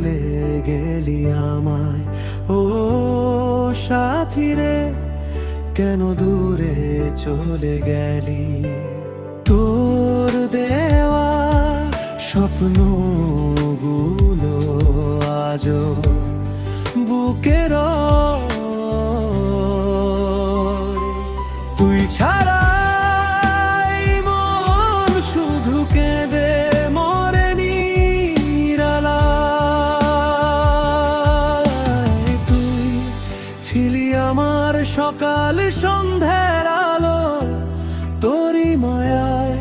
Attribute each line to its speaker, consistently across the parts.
Speaker 1: ভুলে গেলি আমায়। ও সাথী রে, কেন দূরে চলে গেলি? তোর দেওয়া স্বপ্নগুলো আজও বুকের তুই ছাড়াই মন শুধু কেঁদে মরে নিরালায়। তুই ছিলি আমার সকাল সন্ধ্যার আলো, তোরই মায়ায়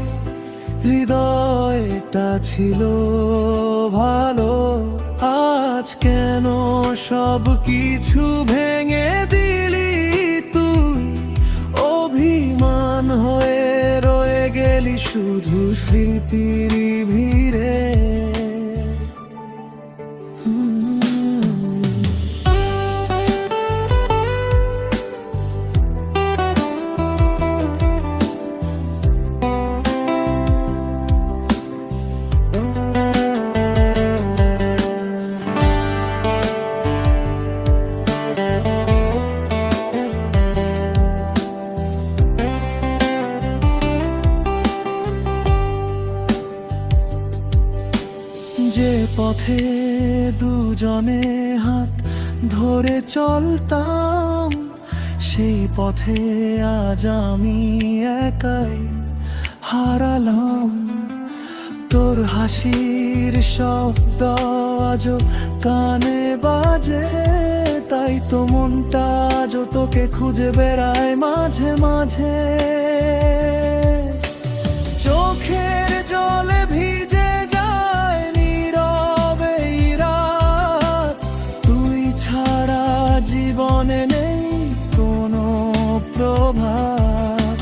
Speaker 1: হৃদয়টা ছিল ভালো। আজ কেন সব কিছু ভেঙে দিলি তুই? অভিমান হয়ে রয়ে গেলি শুধু স্মৃতির ভিড়ে। যে পথে দুজনে হাত ধরে চলতাম, সেই পথে আজ আমি একাই হারালাম। তোর হাসির শব্দ আজও কানে বাজে, তাই তো মনটা আজও তোকে খুঁজে বেড়ায় মাঝে মাঝে। চোখের জলে ভিজে জীবনে নেই কোনো প্রভাব।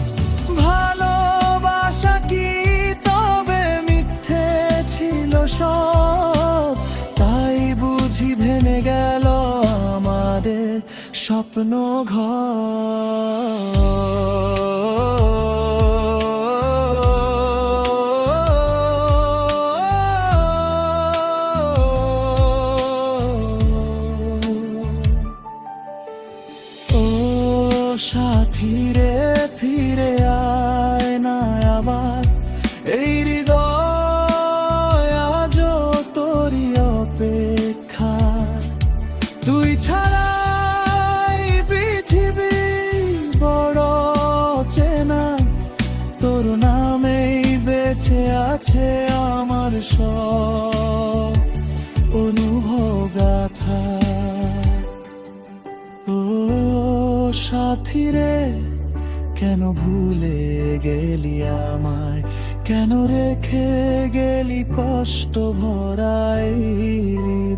Speaker 1: ভালোবাসা কি তবে মিথ্যে ছিল সব? তাই বুঝি ভেঙে গেল আমাদের স্বপ্ন ঘর। সাথী রে, ফিরে আয় না আবার, এই হৃদয় আজও তোরই অপেক্ষা। তুই ছাড়াই পৃথিবী বড় চেনা, তোর নামেই বেঁচে আছে আমার সব অনুভব গাথা। ও সাথী রে, কেন ভুলে গেলি আমায়? কেন রেখে গেলি কষ্ট ভরাই হৃদয়?